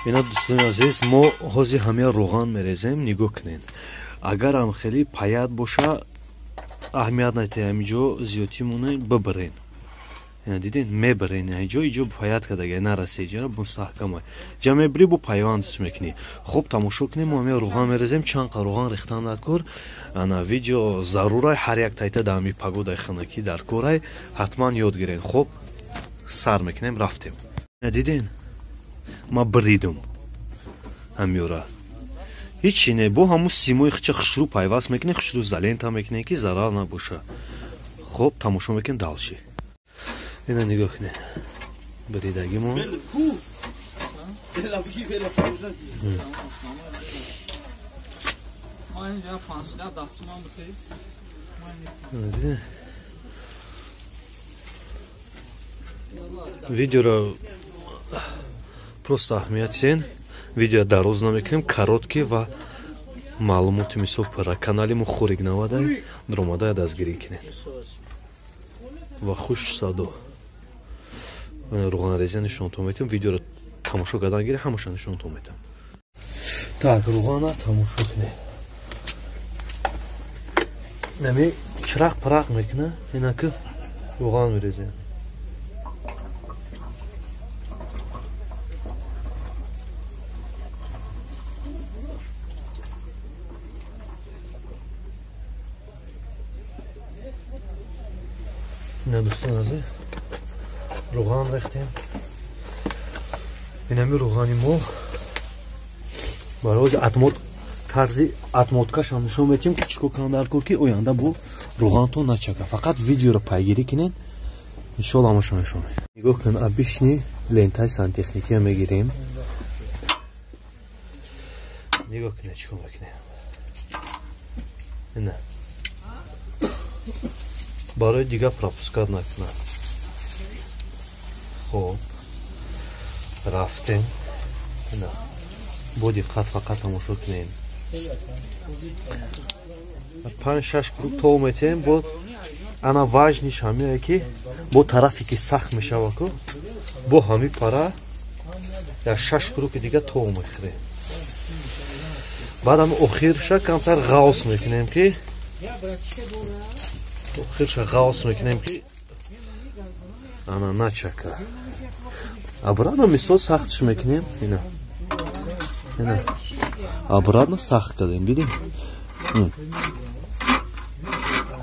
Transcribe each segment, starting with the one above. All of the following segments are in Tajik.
اینا دوستان عزیز ما حاضر همه روغن میریزیم نگاه کنین اگر هم خیلی پاید باشه اهمیت نداره همینجا زیادی مونه ببرین اینا دیدین میبرین اینجا پاید کردگه نرسه اینجا مستحکمه جمع بری با پایوندش میکنی خب تماشا کنیم ما همه روغن میریزیم چند روغن ریختن در کار انا ویدیو ضروره هر یک تایته دامی پگودای خنکی در کارای حتما یاد گیرین خب سر میکنیم رفتیم دیدین ما بریدم همیورا هیچی نه با همون سیموی خشرو پیوست میکنه خشرو زلین تا میکنه که ضرر نباشه خب تماشا میکن دالشی اینا نگاه کنه بریدگی ما видео ро просто аҳамиятен видео дароз намекунем короткий ва маълумоти мисол пара канали мо хӯрик навадай дуромадай дастгирӣ кунем ва хуш садо руғанрезия нишонтон метем видеоро тамошо кардан гире ҳамаша нишонтон метем так руғана тамошо кунем нами чирақ пирақ мекуна инаки руған мерезем اینا دوستان عزیز روغن ریختیم اینمی روغنی ما برای طرزی اتموتکاش هم نشون میدیم که چیکار کنن در کار که آینده بو روغن تو نچکه فقط ویدیو رو پیگیری کنین ان شاء الله ما شما میفهمید نگاه کن ابیشنی لنتای سانتکنیکی میگیریم نگاه کن چیکار میکنه نه برای دیگه پروپوسکات نکنه خب رفتیم نه با دقت فقط تماشا کنیم 5-6 круг то метем бо ана важниш ҳамие ки бо тарафе ки сахт мешава ку бо ҳами пара я 6 круг дига то мехре баъдам охирша камтар ғаус мекунем ки охирша ғаус мекунем ки ана начака обратно мисол сахтш мекунем ина ина обратно сахт кардем дидем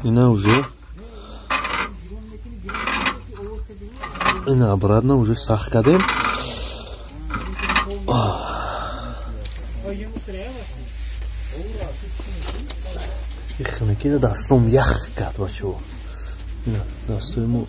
ина уже ина обратно уже сахт кардем ихнакида дастом ях кард бачаҳо ина дастои мо